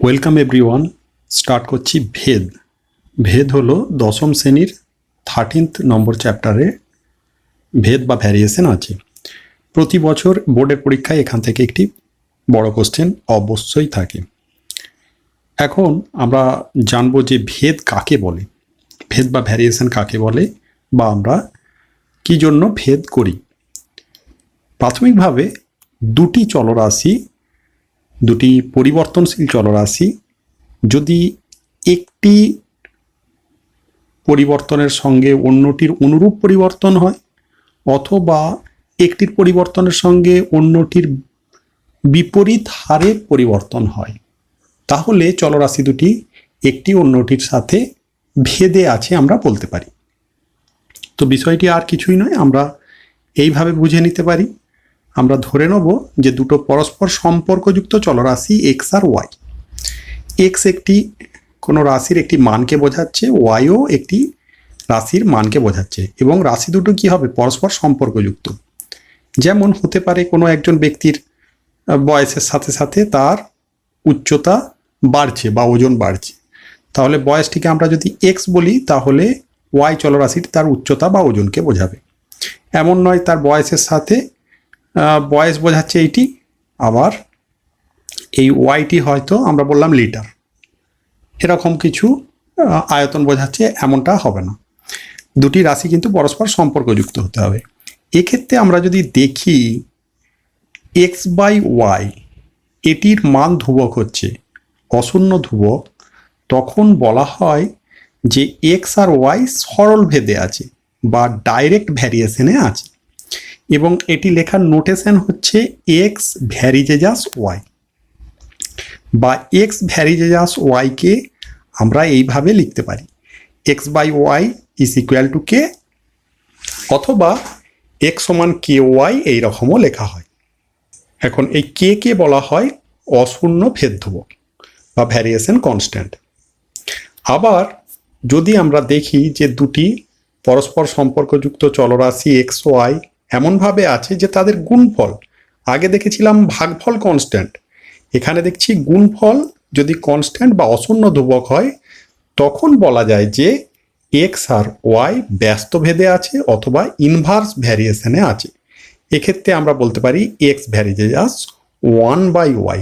Welcome everyone. Start করছি ভেদ। ভেদ হলো দশম শ্রেণীর 13th নম্বর চ্যাপ্টারে ভেদ বা ভ্যারিয়েশন আছে। প্রতি বছর বোর্ডের পরীক্ষায় এখান থেকে একটি বড় কোশ্চেন অবশ্যই থাকে। এখন আমরা জানবো যে ভেদ কাকে বলে, ভেদ বা ভ্যারিয়েশন কাকে বলে, বা আমরা কী জন্য ভেদ করি। প্রাথমিকভাবে দুটি চলরাশি, দুটি পরিবর্তনশীল চলরাশি যদি একটি পরিবর্তনের সঙ্গে অন্যটির অনুরূপ পরিবর্তন হয়, অথবা একটির পরিবর্তনের সঙ্গে অন্যটির বিপরীত হারে পরিবর্তন হয়, তাহলে চলরাশি দুটি একটি অন্যটির সাথে ভেদে আছে আমরা বলতে পারি। তো বিষয়টি আর কিছুই নয়, আমরা এইভাবে বুঝে নিতে পারি। আমরা ধরে নেব যে দুটো পরস্পর সম্পর্কযুক্ত চলরাশি এক্স আর ওয়াই। এক্স একটি কোনো রাশির একটি মানকে বোঝাচ্ছে, ওয়াইও একটি রাশির মানকে বোঝাচ্ছে, এবং রাশি দুটো কি হবে, পরস্পর সম্পর্কযুক্ত। যেমন হতে পারে কোনো একজন ব্যক্তির বয়সের সাথে সাথে তার উচ্চতা বাড়ছে বা ওজন বাড়ছে, তাহলে বয়সটিকে আমরা যদি এক্স বলি, তাহলে ওয়াই চলরাশিটি তার উচ্চতা বা ওজনকে বোঝাবে। এমন নয় তার বয়সের সাথে বয়স বোঝাচ্ছে এইটি, আবার এই ওয়াইটি হয়তো আমরা বললাম লিটার, এরকম কিছু আয়তন বোঝাচ্ছে, এমনটা হবে না। দুটি রাশি কিন্তু পরস্পর সম্পর্কযুক্ত হতে হবে। এক্ষেত্রে আমরা যদি দেখি এক্স বাই ওয়াই এটির মান ধ্রুবক হচ্ছে, অশূন্য ধ্রুবক, তখন বলা হয় যে এক্স আর ওয়াই সরল ভেদে আছে বা ডাইরেক্ট ভ্যারিয়েশনে আছে, এবং এটি লেখার নোটেশন হচ্ছে এক্স ভ্যারিজেজাস ওয়াই, বা এক্স ভ্যারিজেজাস ওয়াইকে আমরা এইভাবে লিখতে পারি, X by Y is equal to K, অথবা এক্স সমান কে ওয়াই, এইরকমও লেখা হয়। এখন এই কে কে বলা হয় অশূন্য ভেদ ধ্রুবক বা ভ্যারিয়েশন কনস্ট্যান্ট। আবার যদি আমরা দেখি যে দুটি পরস্পর সম্পর্কযুক্ত চলরাশি এক্স ওয়াই এমনভাবে আছে যে তাদের গুণফল, আগে দেখেছিলাম ভাগফল কনস্ট্যান্ট, এখানে দেখছি গুণফল যদি কনস্ট্যান্ট বা অশূন্য ধ্রুবক হয়, তখন বলা যায় যে এক্স আর ওয়াই ব্যস্ত ভেদে আছে অথবা ইনভার্স ভ্যারিয়েশনে আছে। এক্ষেত্রে আমরা বলতে পারি এক্স ভ্যারিজেজাস 1/y,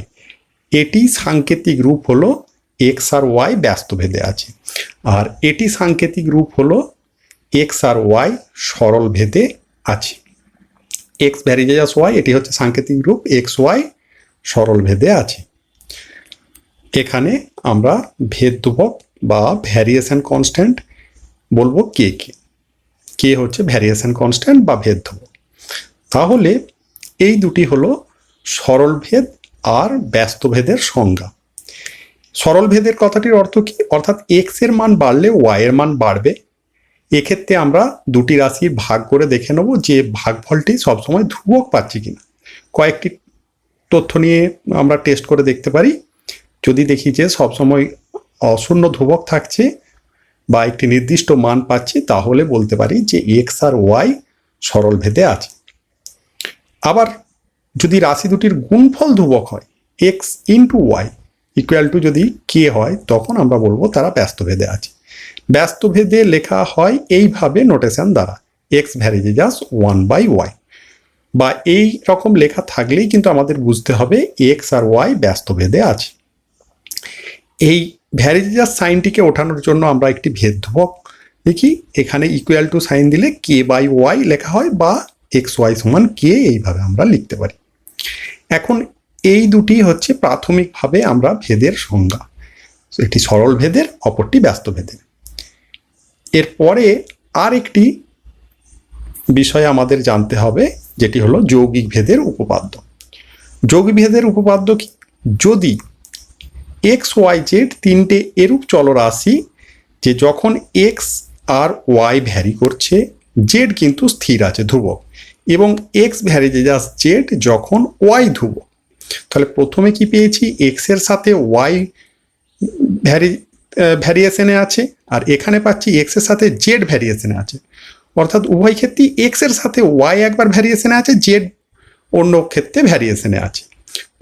এটি সাংকেতিক রূপ হলো এক্স আর ওয়াই ব্যস্ত ভেদে আছে, আর এটি সাংকেতিক রূপ হলো এক্স আর ওয়াই সরল ভেদে আছে। এক্স ভ্যারিজেজাস ওয়াই এটি হচ্ছে সাংকেতিক রূপ, এক্স ওয়াই সরল ভেদে আছে। এখানে আমরা ভেদ ধ্রুবক বা ভ্যারিয়েশন কনস্ট্যান্ট বলবো কে কে, কে হচ্ছে ভ্যারিয়েশন কনস্ট্যান্ট বা ভেদ ধ্রুবক। তাহলে এই দুটি হলো সরল ভেদ আর ব্যস্ত ভেদের সংজ্ঞা। সরল ভেদের কথাটির অর্থ কি, অর্থাৎ এক্স এর মান বাড়লে ওয়াই এর মান বাড়বে। এক্ষেত্রে আমরা দুটি রাশির ভাগ করে দেখে নেব যে ভাগফলটি সবসময় ধ্রুবক পাচ্ছি কিনা। কয়েকটি তথ্য নিয়ে আমরা টেস্ট করে দেখতে পারি। যদি দেখি যে সবসময় অশূন্য ধ্রুবক থাকছে বা একটি নির্দিষ্ট মান পাচ্ছি, তাহলে বলতে পারি যে এক্স আর ওয়াই সরল ভেদে আছে। আবার যদি রাশি দুটির গুণফল ধ্রুবক হয়, X into Y equal to যদি কে হয়, তখন আমরা বলবো তারা ব্যস্ত ভেদে আছে। ব্যস্ত ভেদে লেখা হয় এইভাবে নোটেশন দ্বারা, এক্স ভ্যারিজেজাস 1/y, বা এই রকম লেখা থাকলেই কিন্তু আমাদের বুঝতে হবে এক্স আর ওয়াই ব্যস্ত ভেদে আছে। এই ভ্যারিজেজাস সাইনটিকে ওঠানোর জন্য আমরা একটি ভেদ ধ্রুবক লিখি, এখানে ইকুয়াল টু সাইন দিলে কে বাই ওয়াই লেখা হয়, বা এক্স ওয়াই সমান কে, এইভাবে আমরা লিখতে পারি। এখন এই দুটি হচ্ছে প্রাথমিকভাবে আমরা ভেদের সংজ্ঞা, একটি সরল ভেদের, অপরটি ব্যস্ত ভেদের। এরপরে আর একটি বিষয় আমাদের জানতে হবে, যেটি হলো যৌগিক ভেদের উপপাদ্য। যৌগিক ভেদের উপপাদ্য কি, যদি এক্স ওয়াই জেড তিনটে এরূপ চলরাশি যে যখন এক্স আর ওয়াই ভ্যারি করছে, জেড কিন্তু স্থির আছে ধ্রুবক, এবং এক্স ভ্যারিজেজাস জেড যখন ওয়াই ধ্রুবক, তাহলে প্রথমে কি পেয়েছি, এক্স এর সাথে ওয়াই ভ্যারিয়েশনে আছে, আর এখানে পাচ্ছি এক্স এর সাথে জেড ভ্যারিয়েশনে আছে, অর্থাৎ উভয় ক্ষেত্রেই এক্স এর সাথে ওয়াই একবার ভ্যারিয়েশনে আছে, জেড অন্য ক্ষেত্রে ভ্যারিয়েশনে আছে।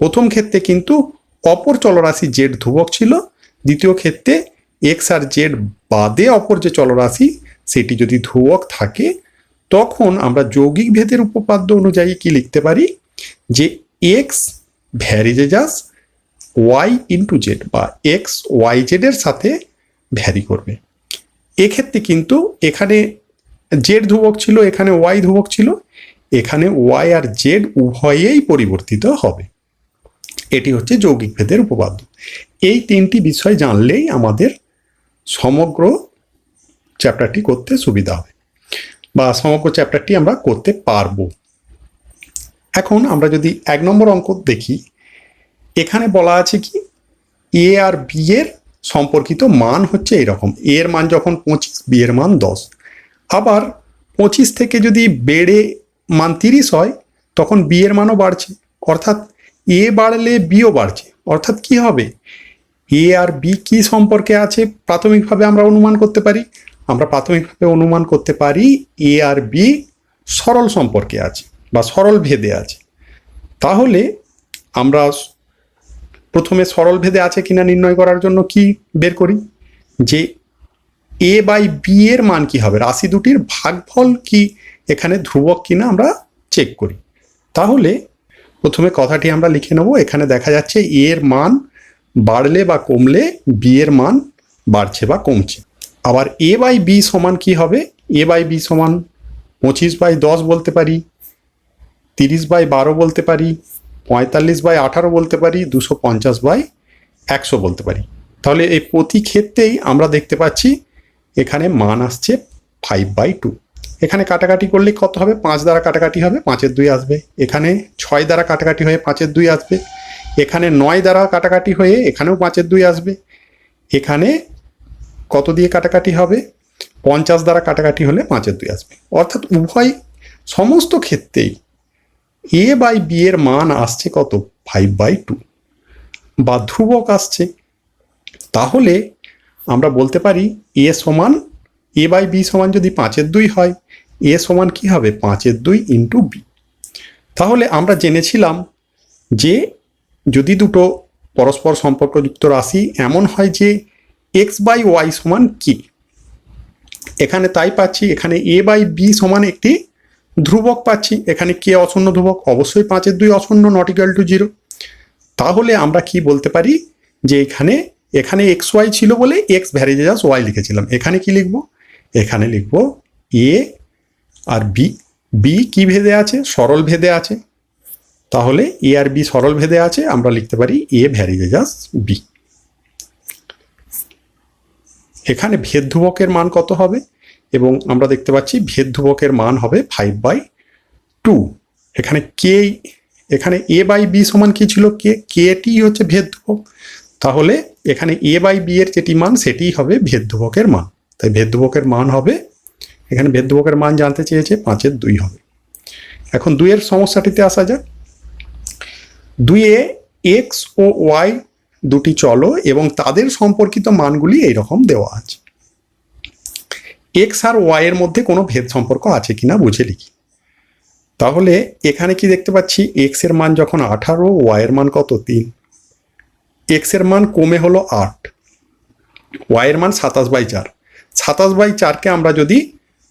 প্রথম ক্ষেত্রে কিন্তু অপর চলরাশি জেড ধ্রুবক ছিল, দ্বিতীয় ক্ষেত্রে এক্স আর জেড বাদে অপর যে চলরাশি সেটি যদি ধ্রুবক থাকে, তখন আমরা যৌগিক ভেদের উপপাদ্য অনুযায়ী কি লিখতে পারি, যে X varies Y into Z, বা এক্স ওয়াই জেডের সাথে ভ্যারি করবে। এক্ষেত্রে কিন্তু এখানে জেড ধ্রুবক ছিল, এখানে ওয়াই ধ্রুবক ছিল, এখানে ওয়াই আর জেড উভয়েই পরিবর্তিত হবে। এটি হচ্ছে যৌগিক ভেদের উপপাদ্য। এই তিনটি বিষয় জানলেই আমাদের সমগ্র চ্যাপ্টারটি করতে সুবিধা হবে, বা সমগ্র চ্যাপ্টারটি আমরা করতে পারবো। এখন আমরা যদি 1 নম্বর অঙ্ক দেখি, এখানে বলা আছে কি, এ আর বি এর সম্পর্কিত মান হচ্ছে এরকম, এ এর মান যখন 25, বি এর মান 10। আবার 25 থেকে যদি বেড়ে মান 30 হয়, তখন বি এর মানও বাড়ছে, অর্থাৎ এ বাড়লে বিও বাড়ছে। অর্থাৎ কি হবে, এ আর বি কি সম্পর্কে আছে প্রাথমিকভাবে আমরা অনুমান করতে পারি, আমরা প্রাথমিকভাবে অনুমান করতে পারি এ আর বি সরল সম্পর্কে আছে বা সরল ভেদে আছে। তাহলে আমরা প্রথমে সরল ভেদে আছে কিনা নির্ণয় করার জন্য কি বের করি, যে এ বাই বি এর মান কি হবে, রাশি দুটির ভাগফল কি এখানে ধ্রুবক কিনা আমরা চেক করি। তাহলে প্রথমে কথাটি আমরা লিখে নেব। এখানে দেখা যাচ্ছে এ এর মান বাড়লে বা কমলে বি এর মান বাড়ছে বা কমছে। আবার এ বাই বি সমান কি হবে, এ বাই বি সমান 25/10 বলতে পারি, 30/12 বলতে পারি, 45/18 বলতে পারি, 250/100 বলতে পারি। তাহলে এই প্রতি ক্ষেত্রেই আমরা দেখতে পাচ্ছি এখানে মান আসছে 5/2। এখানে কাটাকাটি করলে কত হবে, 5 দ্বারা কাটাকাটি হবে, 5-এর 2 আসবে। এখানে 6 দ্বারা কাটাকাটি হয়ে 5-এর 2 আসবে। এখানে 9 দ্বারা কাটাকাটি হয়ে এখানেও 5-এর 2 আসবে। এখানে কত দিয়ে কাটাকাটি হবে, 50 দ্বারা কাটাকাটি হলে 5-এর 2 আসবে। অর্থাৎ উভয় সমস্ত ক্ষেত্রেই এ বাই বি এর মান আসছে কত, 5/2 বা ধ্রুবক আসছে। তাহলে আমরা বলতে পারি এ সমান, এ বাই বি সমান যদি 5-এর 2 হয়, এ সমান কি হবে, 5-এর 2 ইন্টু বি। তাহলে আমরা জেনেছিলাম যে যদি দুটো পরস্পর সম্পর্কযুক্ত রাশি এমন হয় যে এক্স বাই ওয়াই সমান কি, এখানে তাই পাচ্ছি। এখানে এ বাই বি সমান একটি ধ্রুবক পাচ্ছি, এখানে কে অশূন্য ধ্রুবক, অবশ্যই 5-এর 2 অশূন্য, নট ইকুয়াল টু 0। তাহলে আমরা কি বলতে পারি, যে এখানে এক্স ওয়াই ছিল বলে এক্স ভ্যারিজেস ওয়াই লিখেছিলাম। এখানে কি লিখব, এখানে লিখব এ আর বি, বি কি ভেদে আছে, সরল ভেদে আছে। তাহলে এ আর বি সরল ভেদে আছে, আমরা লিখতে পারি এ ভ্যারিজেস বি। এখানে ভেদ ধ্রুবকের মান কত হবে, এবং আমরা দেখতে পাচ্ছি ভেদ ধ্রুবকের মান হবে 5/2। এখানে কে, এখানে এ বাই বি সমান কি ছিল, কেটি হচ্ছে ভেদ ধ্রুবক। তাহলে এখানে এ বাই বি এর যেটি মান সেটি হবে ভেদ ধ্রুবকের মান। তাই ভেদ ধ্রুবকের মান হবে, এখানে ভেদ ধ্রুবকের মান জানতে চেয়েছে, 5-এর 2 হবে। এখন 2-এর সমস্যাটিতে আসা যাক। 2-এ এক্স ও ওয়াই দুটি চলো এবং তাদের সম্পর্কিত মানগুলি এইরকম দেওয়া আছে। এক্স আর ওয়াই এর মধ্যে কোনো ভেদ সম্পর্ক আছে কিনা বুঝে লিখি। তাহলে এখানে কি দেখতে পাচ্ছি, এক্স এর মান যখন 18, ওয়াই এর মান কত, 3। এক্স এর মান কমে হলো 8, ওয়াই এর মান 27/4। 27/4কে আমরা যদি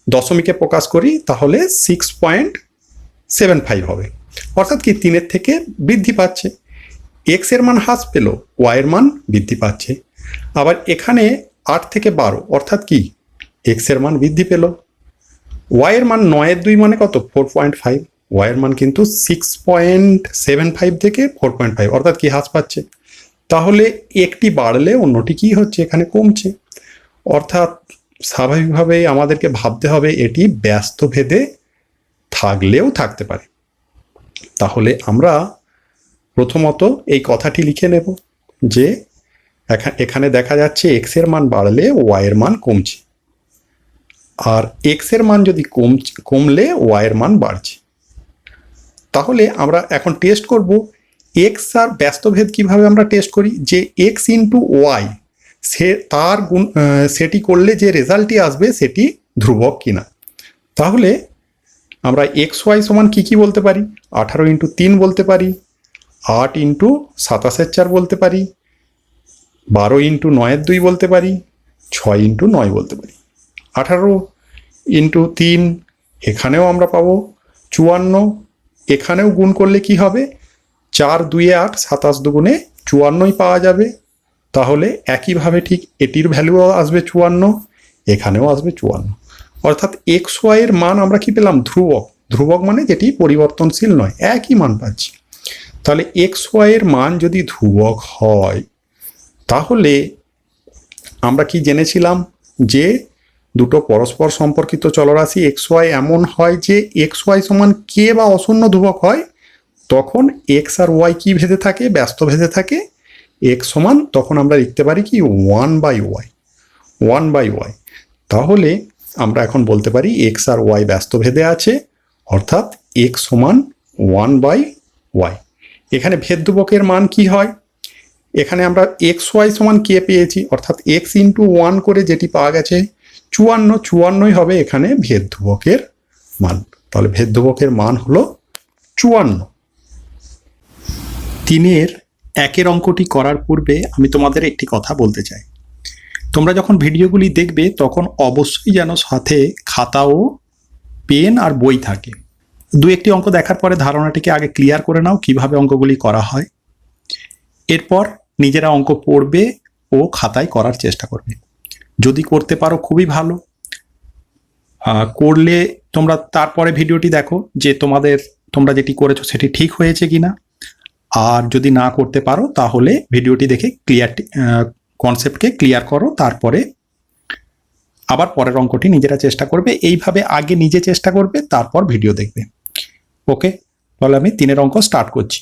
দশমিকে প্রকাশ করি তাহলে 6.75 হবে। অর্থাৎ কি 3-এর থেকে বৃদ্ধি পাচ্ছে। এক্স এর মান হ্রাস পেল, ওয়াই এর মান বৃদ্ধি পাচ্ছে। আবার এখানে 8 থেকে 12, অর্থাৎ কি এক্স এর মান বৃদ্ধি পেল। ওয়াই এর মান 9-এর 2 মানে কত, 4.5। ওয়াই এর মান কিন্তু 6.75 থেকে 4.5, অর্থাৎ কি হ্রাস পাচ্ছে। তাহলে একটি বাড়লে অন্যটি কি হচ্ছে, এখানে কমছে। অর্থাৎ স্বাভাবিকভাবেই আমাদেরকে ভাবতে হবে এটি ব্যস্ত ভেদে থাকলেও থাকতে পারে। তাহলে আমরা প্রথমত এই কথাটি লিখে নেব যে এখানে দেখা যাচ্ছে এক্স এর মান বাড়লে ওয়াই এর মান কমছে, আর এক্স এর মান যদি কমলে ওয়াই এর মান বাড়ছে। তাহলে আমরা এখন টেস্ট করব এক্স আর ব্যস্তভেদ কিভাবে আমরা টেস্ট করি, যে এক্স ইন্টু ওয়াই তার গুণ সেটি করলে যে রেজাল্টটি আসবে সেটি ধ্রুবক কিনা। তাহলে আমরা এক্স ওয়াই সমান কি বলতে পারি, 18 × 3 বলতে পারি, 8 ইন্টু 27/4 বলতে পারি, 12 ইন্টু 9/2 বলতে পারি, 6 ইন্টু 9 বলতে পারি, 18 ইন্টু 3 এখানেও আমরা পাবো 54, এখানেও গুণ করলে কি হবে 4 2 8, 27 দুগুণে 54ই পাওয়া যাবে। তাহলে একইভাবে ঠিক এটির ভ্যালুও আসবে 54, এখানেও আসবে 54। অর্থাৎ এক্স ওয়াই এর মান আমরা কি পেলাম ধ্রুবক, ধ্রুবক মানে যেটি পরিবর্তনশীল নয়, একই মান পাচ্ছি। তাহলে এক্স ওয়াই এর মান যদি ধ্রুবক হয় তাহলে আমরা কি জেনেছিলাম যে দুটো পরস্পর সম্পর্কিত চলরাশি এক্স ওয়াই এমন হয় যে এক্স ওয়াই সমান কে বা অশূন্য ধ্রুবক হয় তখন এক্স আর ওয়াই কি ভেদে থাকে, ব্যস্ত ভেদে থাকে। এক্স সমান তখন আমরা লিখতে পারি কি 1/y, 1/y। তাহলে আমরা এখন বলতে পারি এক্স আর ওয়াই ব্যস্ত ভেদে আছে, অর্থাৎ এক্স সমান 1/y। এখানে ভেদ ধ্রুবকের মান কি হয়, এখানে আমরা এক্স ওয়াই সমান কে পেয়েছি, অর্থাৎ এক্স ইন্টু 1 করে যেটি পাওয়া গেছে 54, 54ই হবে এখানে ভেদ ধ্রুবকের মান। তাহলে ভেদ ধ্রুবকের মান হলো 54। 3-এর 1-এর অঙ্কটি করার পূর্বে আমি তোমাদের একটি কথা বলতে চাই। তোমরা যখন ভিডিওগুলি দেখবে তখন অবশ্যই যেন সাথে খাতা ও পেন আর বই থাকে। 2-1টি অঙ্ক দেখার পরে ধারণাটিকে আগে ক্লিয়ার করে নাও কিভাবে অঙ্কগুলি করা হয়, এরপর নিজেরা অঙ্ক পড়বে ও খাতায় করার চেষ্টা করবে। যদি করতে পারো খুবই ভালো, করলে তোমরা তারপরে ভিডিওটি দেখো যে তোমরা যেটি করেছো সেটি ঠিক হয়েছে কিনা। আর যদি না করতে পারো তাহলে ভিডিওটি দেখে কনসেপ্টকে ক্লিয়ার করো, তারপরে আবার পরের অঙ্কটি নিজেরা চেষ্টা করবে। এইভাবে আগে নিজে চেষ্টা করবে, তারপর ভিডিও দেখবে। ওকে, তাহলে আমি 3-এর অঙ্ক স্টার্ট করছি।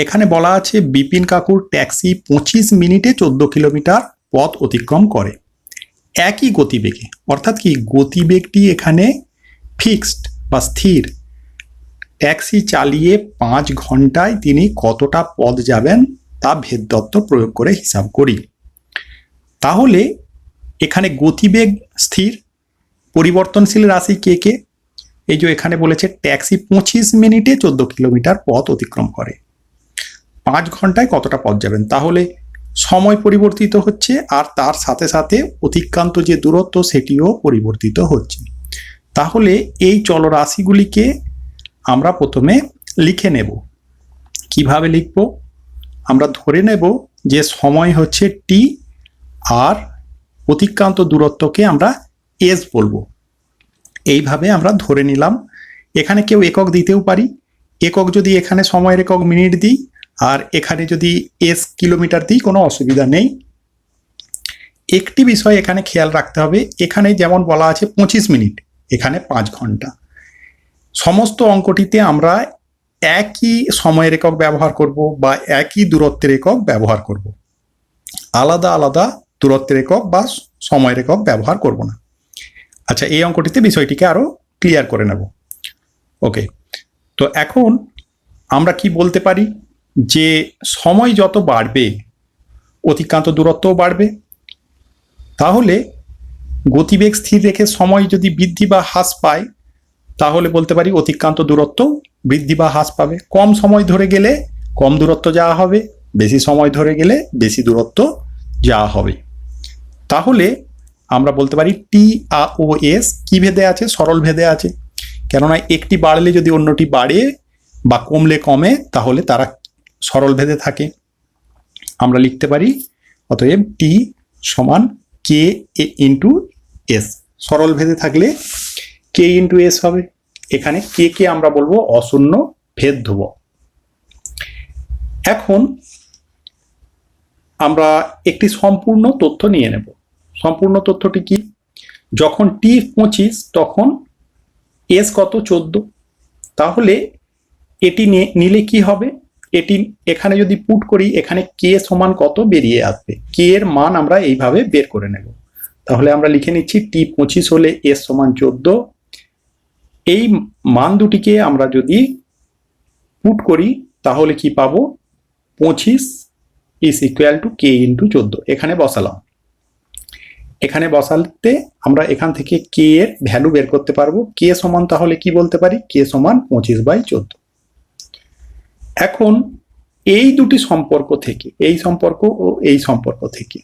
এখানে বলা আছে বিপিন কাকুর ট্যাক্সি 25 মিনিটে 14 কিলোমিটার পথ অতিক্রম করে একই গতিবেগে। অর্থাৎ কি গতিবেগটি এখানে ফিক্সড বা স্থির। ট্যাক্সি চালিয়ে 5 ঘন্টায় তিনি কতটা পথ যাবেন তা ভেদ তত্ত্ব প্রয়োগ করে হিসাব করি। তাহলে এখানে গতিবেগ স্থির, পরিবর্তনশীল রাশি কে কে, এই যে এখানে বলেছে ট্যাক্সি 25 মিনিটে 14 কিলোমিটার পথ অতিক্রম করে, 5 ঘন্টায় কতটা পথ যাবেন। তাহলে সময় পরিবর্তিত হচ্ছে আর তার সাথে সাথে অতিক্রান্ত যে দূরত্ব সেটিও পরিবর্তিত হচ্ছে। তাহলে এই চলরাশিগুলিকে আমরা প্রথমে লিখে নেব। কিভাবে লিখব, আমরা ধরে নেব যে সময় হচ্ছে টি আর অতিক্রান্ত দূরত্বকে আমরা এস বলবো। এইভাবে আমরা ধরে নিলাম। এখানে কেউ একক দিতেও পারি, একক যদি এখানে সময়ের একক মিনিট দিই আর এখানে যদি এস কিলোমিটার দিই কোনো অসুবিধা নেই। একটি বিষয় এখানে খেয়াল রাখতে হবে, এখানে যেমন বলা আছে 25 মিনিট, এখানে 5 ঘন্টা। সমস্ত অঙ্কটিতে আমরা একই সময়ের একক ব্যবহার করব বা একই দূরত্বের একক ব্যবহার করব, আলাদা আলাদা দূরত্বের একক বা সময়ের একক ব্যবহার করব না। আচ্ছা, এই অঙ্কটিতে বিষয়টিকে আরো ক্লিয়ার করে নেব। ওকে, তো এখন আমরা কি বলতে পারি যে সময় যত বাড়বে অতিক্রান্ত দূরত্বও বাড়বে। তাহলে গতিবেগ স্থির রেখে সময় যদি বৃদ্ধি বা হ্রাস পায় তাহলে বলতে পারি অতিক্রান্ত দূরত্ব বৃদ্ধি বা হ্রাস পাবে। কম সময় ধরে গেলে কম দূরত্ব যাওয়া হবে, বেশি সময় ধরে গেলে বেশি দূরত্ব যাওয়া হবে। তাহলে আমরা বলতে পারি টি ও এস কি ভেদে আছে, সরল ভেদে আছে। কেননা একটি বাড়লে যদি অন্যটি বাড়ে বা কমলে কমে তাহলে তারা সরল ভেদে থাকে। আমরা লিখতে পারি অতএব টি সমান কে ইন্টু এস। সরল ভেদে থাকলে কে ইন্টু এস হবে। এখানে কে কে আমরা বলবো অশূন্য ভেদ ধ্রুবক। এখন আমরা একটি সম্পূর্ণ তথ্য নিয়ে নেব। সম্পূর্ণ তথ্যটি কি, যখন টি 25 তখন এস কত 14। তাহলে এটি নিলে কি হবে, এটি এখানে যদি পুট করি এখানে কে সমান কত বেরিয়ে আসবে, কে এর মান আমরা এইভাবে বের করে নেব। তাহলে আমরা লিখে নিচ্ছি টি 25 হলে এস সমান 14। এই মান দুটিকে আমরা যদি পুট করি তাহলে কি পাবো, 25 is equal to K into 14। এখানে বসালাম, এখানে বসাতে আমরা এখান থেকে কে এর ভ্যালু বের করতে পারবো। কে সমান তাহলে কি বলতে পারি, কে সমান 25/14। এখন এই দুটি সম্পর্ক থেকে, এই সম্পর্ক ও এই সম্পর্ক থেকে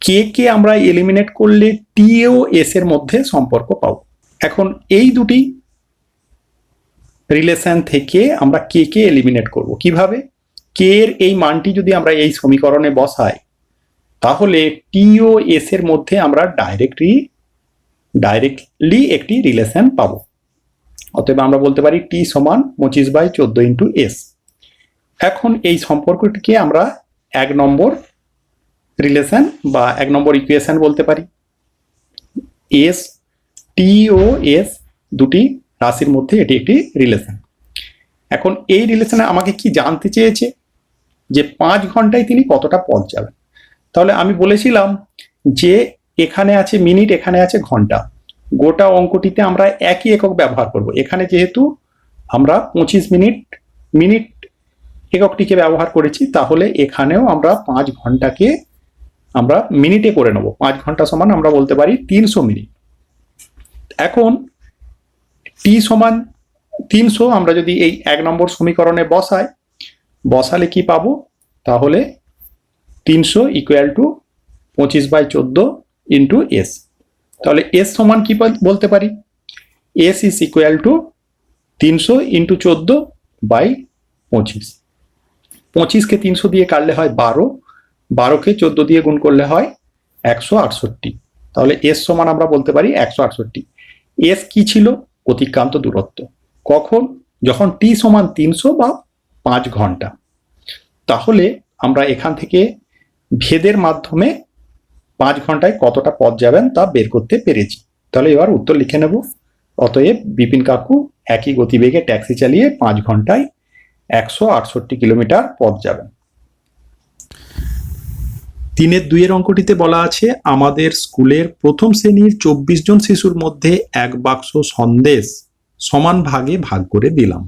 কে কে আমরা এলিমিনেট করলে টি ও এস এর মধ্যে সম্পর্ক পাবো। এখন এই দুটি রিলেশন থেকে আমরা কে কে এলিমিনেট করব কিভাবে? কে এর এই মানটি যদি আমরা এই সমীকরণে বসাই, তাহলে টি ও এস এর মধ্যে আমরা ডাইরেক্টলি একটি রিলেশন পাবো। অতএব আমরা বলতে পারি টি সমান 25/14 ইন্টু এস। এখন এই সম্পর্কটিকে আমরা 1 নম্বর রিলেশন বা 1 নম্বর ইকুয়েশন বলতে পারি। এস, টি ও এস দুটি রাশির মধ্যে এটি একটি রিলেশন। এখন এই রিলেশনে আমাকে কি জানতে চেয়েছে যে 5 ঘন্টায় তিনি কতটা পথ যাবেন। তাহলে আমি বলেছিলাম যে এখানে আছে মিনিট, এখানে আছে ঘন্টা, গোটা অঙ্কটিতে আমরা একই একক ব্যবহার করব। এখানে যেহেতু আমরা 25 মিনিট এককটিকে ব্যবহার করেছি, তাহলে এখানেও আমরা 5 ঘন্টাকে আমরা মিনিটে করে নেব। 5 ঘন্টা সমান আমরা বলতে পারি 300 মিনিট। এখন টি সমান 300 আমরা যদি এই 1 নম্বর সমীকরণে বসালে কি পাবো? তাহলে 300 ইকুয়াল টু 25/14 ইন্টু এস। তাহলে এস সমান কি বলতে পারি? S is equal two 300 into 14/25। 25কে 300 দিয়ে কাটলে হয় 12, 12কে 14 দিয়ে গুণ করলে হয় 168। তাহলে এস সমান আমরা বলতে পারি 168। এস কি ছিল? অতিক্রান্ত দূরত্ব। কখন? যখন টি সমান 300 বা 5 ঘন্টা। তাহলে আমরা এখান থেকে ভেদের মাধ্যমে 5 ঘন্টায় কতটা পথ যাবেন তা বের করতে পেরেছি। তাহলে এবার উত্তর লিখে নেব। অতএব বিপিন কাকু একই গতিবেগে ট্যাক্সি চালিয়ে 5 ঘন্টায় 168 কিলোমিটার পথ যাবেন। 3-2 অঙ্কটিতে বলা আছে আমাদের স্কুলের প্রথম শ্রেণীর 24 জন শিশুর মধ্যে 1 বাক্স সন্দেশ সমান ভাগে ভাগ করে দিলাম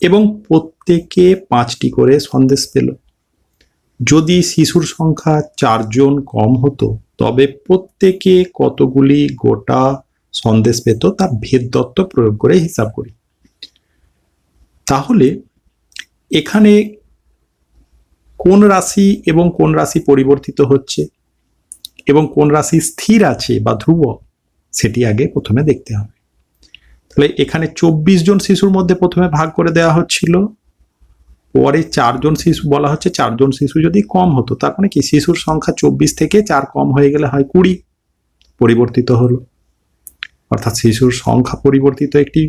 এবং প্রত্যেকে 5টি করে সন্দেশ পেল। যদি শিশুর সংখ্যা 4 জন কম হতো তবে প্রত্যেকে কতগুলি গোটা সন্দেশ পেত তা ভেদ দত্ত প্রয়োগ করে হিসাব করি। তাহলে এখানে কোন রাশি এবং কোন রাশি পরিবর্তিত হচ্ছে এবং কোন রাশি স্থির আছে বা ধ্রুবক সেটি আগে প্রথমে দেখতে হবে। তাহলে এখানে 24 জন শিশুর মধ্যে প্রথমে ভাগ করে দেওয়া হচ্ছিল, পরে 4 জন শিশু বলা হচ্ছে। 4 জন শিশু যদি কম হতো তার মানে কি শিশুর সংখ্যা 24 থেকে 4 কম হয়ে গেলে হয় 20, পরিবর্তিত হলো। অর্থাৎ শিশুর সংখ্যা পরিবর্তিত একটি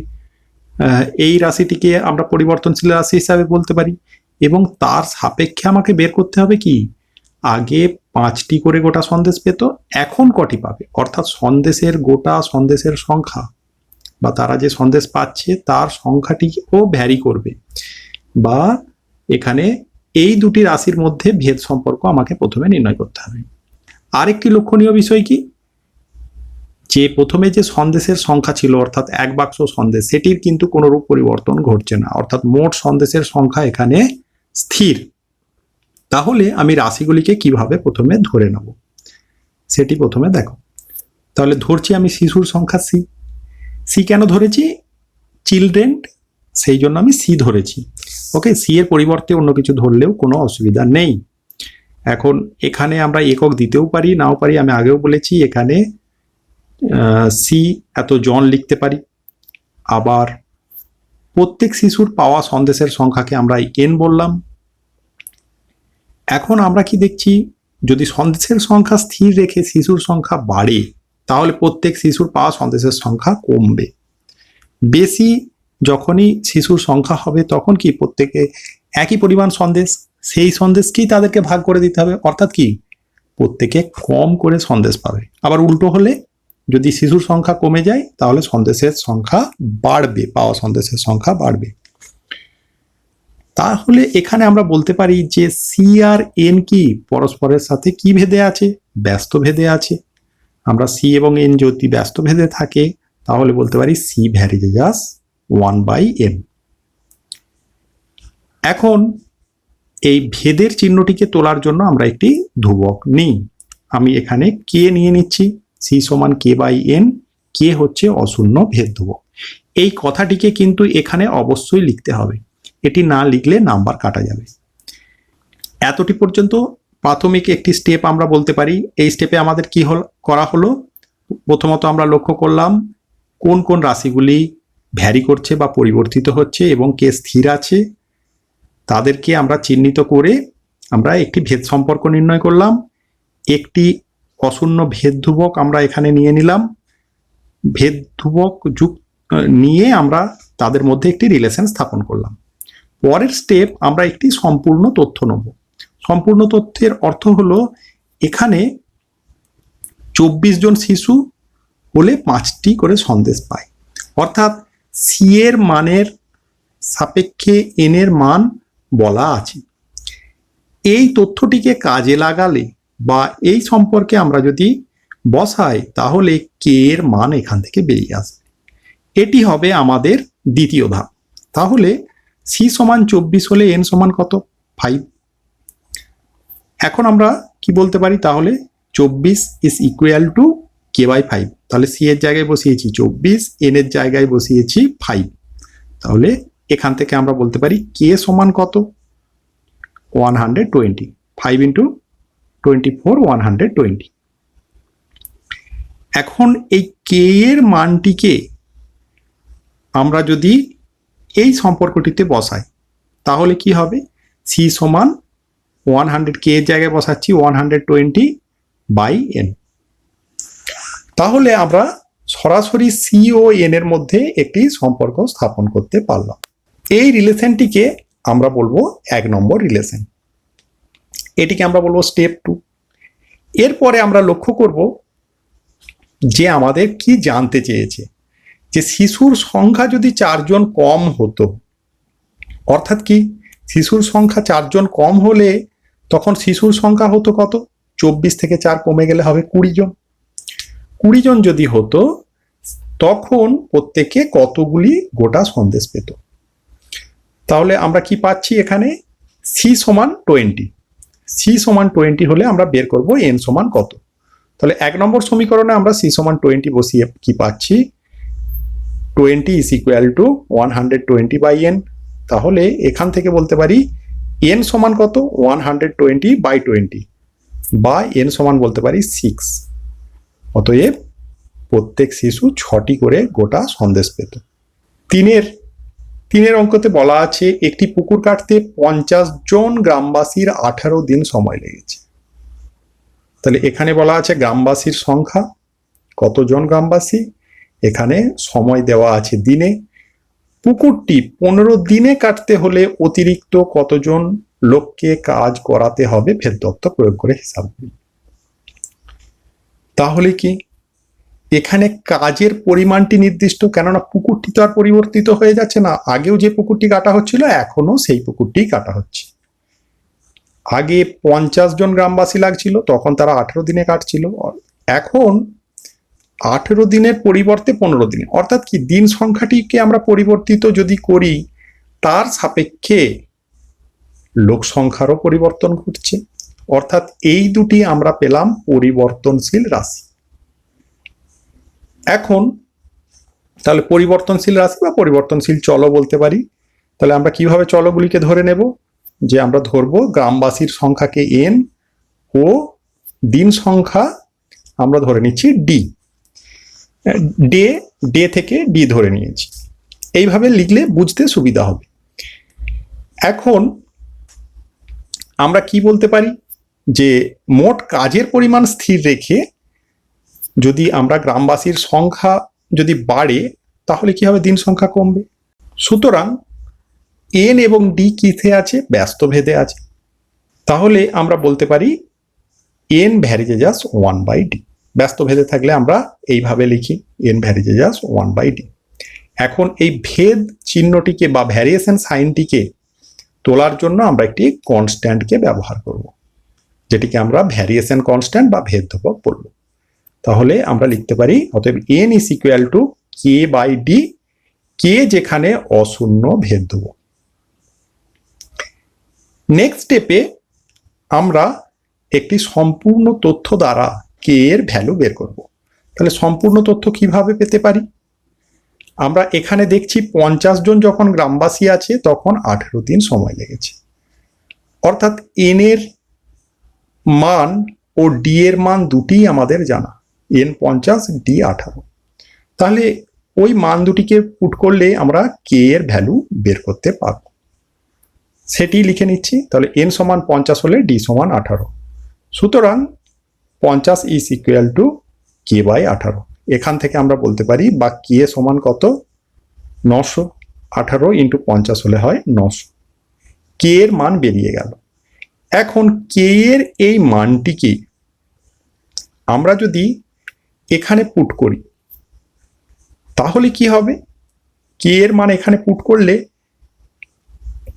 এই রাশিটিকে আমরা পরিবর্তনশীল রাশি হিসাবে বলতে পারি। এবং তার সাপেক্ষে আমাকে বের করতে হবে কি আগে 5টি করে গোটা সন্দেশ পেত, এখন কটি পাবে। অর্থাৎ গোটা সন্দেশের সংখ্যা বা তারা যে সন্দেশ পাচ্ছে তার সংখ্যাটিও ভ্যারি করবে, বা এখানে এই দুটি রাশির মধ্যে ভেদ সম্পর্ক আমাকে প্রথমে নির্ণয় করতে হবে। আরেকটি লক্ষণীয় বিষয় কি, যে প্রথমে যে সন্দেশের সংখ্যা ছিল অর্থাৎ 1 বাক্স সন্দেশ, সেটির কিন্তু কোনো রূপ পরিবর্তন ঘটছে না। অর্থাৎ মোট সন্দেশের সংখ্যা এখানে স্থির। তাহলে আমি রাশিগুলিকে কিভাবে প্রথমে ধরে নেব সেটি প্রথমে দেখো। তাহলে ধরছি আমি শিশুর সংখ্যা সি কেন ধরেছি? চিলড্রেন, সেই জন্য আমি সি ধরেছি। ওকে, সি এর পরিবর্তে অন্য কিছু ধরলেও কোনো অসুবিধা নেই। এখন এখানে আমরা একক দিতেও পারি, নাও পারি। আমি আগেও বলেছি এখানে সি এত জন লিখতে পারি। আবার প্রত্যেক শিশুর পাওয়া সন্দেশের সংখ্যাকে আমরা এন বললাম। এখন আমরা কি দেখছি, যদি সন্দেশের সংখ্যা স্থির রেখে শিশুর সংখ্যা বাড়ে তাহলে প্রত্যেক শিশুর পাওয়া সন্দেশের সংখ্যা কমবে। বেশি যখনই শিশুর সংখ্যা হবে তখন কি প্রত্যেকে একই পরিমাণ সন্দেশ, সেই সন্দেশকেই তাদেরকে ভাগ করে দিতে হবে। অর্থাৎ কি প্রত্যেকে কম করে সন্দেশ পাবে। আবার উল্টো হলে যদি শিশুর সংখ্যা কমে যায় তাহলে সন্দেশের সংখ্যা বাড়বে, পাওয়া সন্দেশের সংখ্যা বাড়বে। তাহলে এখানে আমরা বলতে পারি যে সি আর এন কি পরস্পরের সাথে কি ভেদে আছে? ব্যস্ত ভেদে আছে। আমরা সি এবং এন যদি ব্যস্ত ভেদে থাকে তাহলে বলতে পারি সি ভ্যারিজাস 1/n। এখন এই ভেদের চিহ্নটিকে তোলার জন্য আমরা একটি ধ্রুবক নিই। আমি এখানে কে নিয়ে নিচ্ছি, সি সমান k/n। কে হচ্ছে অশূন্য ভেদ ধ্রুবক। এই কথাটিকে কিন্তু এখানে অবশ্যই লিখতে হবে। এটি না লিখলে নাম্বার কাটা যাবে। এতটি পর্যন্ত প্রাথমিক একটি স্টেপ আমরা বলতে পারি। এই স্টেপে আমাদের কি করা হলো, প্রথমত আমরা লক্ষ্য করলাম কোন কোন রাশিগুলি ভ্যারি করছে বা পরিবর্তিত হচ্ছে এবং কে স্থির আছে, তাদেরকে আমরা চিহ্নিত করে আমরা একটি ভেদ সম্পর্ক নির্ণয় করলাম। একটি অশূন্য ভেদ ধ্রুবক আমরা এখানে নিয়ে নিলাম, ভেদ ধ্রুবক নিয়ে আমরা তাদের মধ্যে একটি রিলেশন স্থাপন করলাম। পরের স্টেপ আমরা একটি সম্পূর্ণ তথ্য নেব। সম্পূর্ণ তথ্যের অর্থ হলো এখানে 24 জন শিশু হলে 5টি করে সন্দেশ পায়, অর্থাৎ সি এর মানের সাপেক্ষে এন এর মান বলা আছে। এই তথ্যটিকে কাজে লাগালে বা এই সম্পর্কে আমরা যদি বসাই তাহলে কে এর মান এখান থেকে বেরিয়ে আসবে। এটি হবে আমাদের দ্বিতীয় ধাপ। তাহলে সি সমান 24 হলে এন সমান কত? 5। এখন আমরা কি বলতে পারি, তাহলে 24 is equal to K by 5। তাহলে সি এর জায়গায় বসিয়েছি 24, এন এর জায়গায় বসিয়েছি 5। তাহলে এখান থেকে আমরা বলতে পারি কে সমান কত? 120। 5 ইন্টু 24 120। এখন এই কে এর মানটিকে আমরা যদি এই সম্পর্কটিতে বসাই তাহলে কি হবে? সি সমান 100, কে এর জায়গায় বসাচ্ছি 120 বাই এন। তাহলে আমরা সরাসরি সি ও এন এর মধ্যে একটি সম্পর্ক স্থাপন করতে পারলাম। এই রিলেশনটিকে আমরা বলবো 1 নম্বর রিলেশন। এটিকে আমরা বলবো স্টেপ 2। এরপরে আমরা লক্ষ্য করব যে আমাদের কি জানতে চেয়েছে, যে শিশুর সংখ্যা যদি 4 জন কম হতো, অর্থাৎ কি শিশুর সংখ্যা 4 জন কম হলে তখন শিশুর সংখ্যা হতো কত? 24 থেকে 4 কমে গেলে হবে 20 জন। 20 জন যদি হতো তখন প্রত্যেকে কতগুলি গোটা সন্দেশ পেত? তাহলে আমরা কি পাচ্ছি এখানে? সি সমান 20। সি সমান 20 হলে আমরা বের করব এন সমান কত। তাহলে 1 নম্বর সমীকরণে আমরা সি সমান 20 বসিয়ে কি পাচ্ছি? 20 is equal to 120 by N. তাহলে এখান থেকে বলতে পারি এন সমান কত? 120 বাই 20 বা এন সমান বলতে পারি 6। অতএব প্রত্যেক শিশু 6টি করে গোটা সন্দেশ পেত। তিনের অঙ্কতে বলা আছে একটি পুকুর কাটতে 50 জন গ্রামবাসীর 18 দিন সময় লেগেছে। তাহলে এখানে বলা আছে গ্রামবাসীর সংখ্যা, কতজন গ্রামবাসী, এখানে সময় দেওয়া আছে দিনে। পুকুরটি 15 দিনে কাটতে হলে অতিরিক্ত কতজন লোককে কাজ করাতে হবে ভেদ তত্ত্ব প্রয়োগ করে হিসাব করি। তাহলে কি এখানে কাজের পরিমাণটি নির্দিষ্ট, কেননা পুকুরটি তো আর পরিবর্তিত হয়ে যাচ্ছে না। আগেও যে পুকুরটি কাটা হচ্ছিল এখনো সেই পুকুরটি কাটা হচ্ছে। আগে 50 জন গ্রামবাসী লাগছিল, তখন তারা 18 দিনে কাটছিল। এখন 18 দিনের পরিবর্তে 15 দিনে, অর্থাৎ কি দিন সংখ্যাটিকে আমরা পরিবর্তিত যদি করি তার সাপেক্ষে লোক সংখ্যারও পরিবর্তন ঘটছে। অর্থাৎ এই দুটি আমরা পেলাম পরিবর্তনশীল রাশি। এখন তাহলে পরিবর্তনশীল রাশি বা পরিবর্তনশীল চলও বলতে পারি। তাহলে আমরা কিভাবে চলগুলিকে ধরে নেব? যে আমরা ধরবো গ্রামবাসীর সংখ্যাকে এন ও দিন সংখ্যা আমরা ধরে নিচ্ছি ডি। ডে থেকে ডি ধরে নিয়েছি। এইভাবে লিখলে বুঝতে সুবিধা হবে। এখন আমরা কি বলতে পারি যে মোট কাজের পরিমাণ স্থির রেখে যদি আমরা গ্রামবাসীর সংখ্যা যদি বাড়ে তাহলে কি হবে? দিন সংখ্যা কমবে। সুতরাং এন এবং ডি কিসে আছে? ব্যস্ত ভেদে আছে। তাহলে আমরা বলতে পারি এন ভ্যারিজেজাস 1 বাই ডি। ব্যস্ত ভেদে থাকলে আমরা এইভাবে লিখি এন ভ্যারিজেজাস 1 বাই ডি। এখন এই ভেদ চিহ্নটিকে বা ভ্যারিয়েশন সাইনটিকে তোলার জন্য আমরা একটি কনস্ট্যান্টকে ব্যবহার করব, যেটিকে আমরা ভ্যারিয়েশন কনস্ট্যান্ট বা ভেদ ধ্রুবক বলব। তাহলে আমরা লিখতে পারি অতএব N is equal to K by D, K যেখানে অশূন্য ভেদ ধ্রুবক। নেক্সট স্টেপে আমরা একটি সম্পূর্ণ তথ্য দ্বারা কে এর ভ্যালু বের করব। তাহলে সম্পূর্ণ তথ্য কিভাবে পেতে পারি? আমরা এখানে দেখছি 50 জন যখন গ্রামবাসী আছে তখন 18 দিন সময় লেগেছে। অর্থাৎ এন এর মান ও ডি এর মান দুটিই আমাদের জানা, এন 50 ডি 18। তাহলে ওই মান দুটিকে পুট করলে আমরা কে এর ভ্যালু বের করতে পারব। সেটি লিখে নিচ্ছি। তাহলে এন সমান 50 হলে ডি সমান 18। সুতরাং 50 is equal to K by 18। এখান থেকে আমরা বলতে পারি বা কে সমান কত, 900। 18 ইন্টু 50 হলে হয় 900। কে এর মান বেরিয়ে গেল। এখন কে এর এই মানটিকে আমরা যদি এখানে পুট করি তাহলে কি হবে, কে এর মান এখানে পুট করলে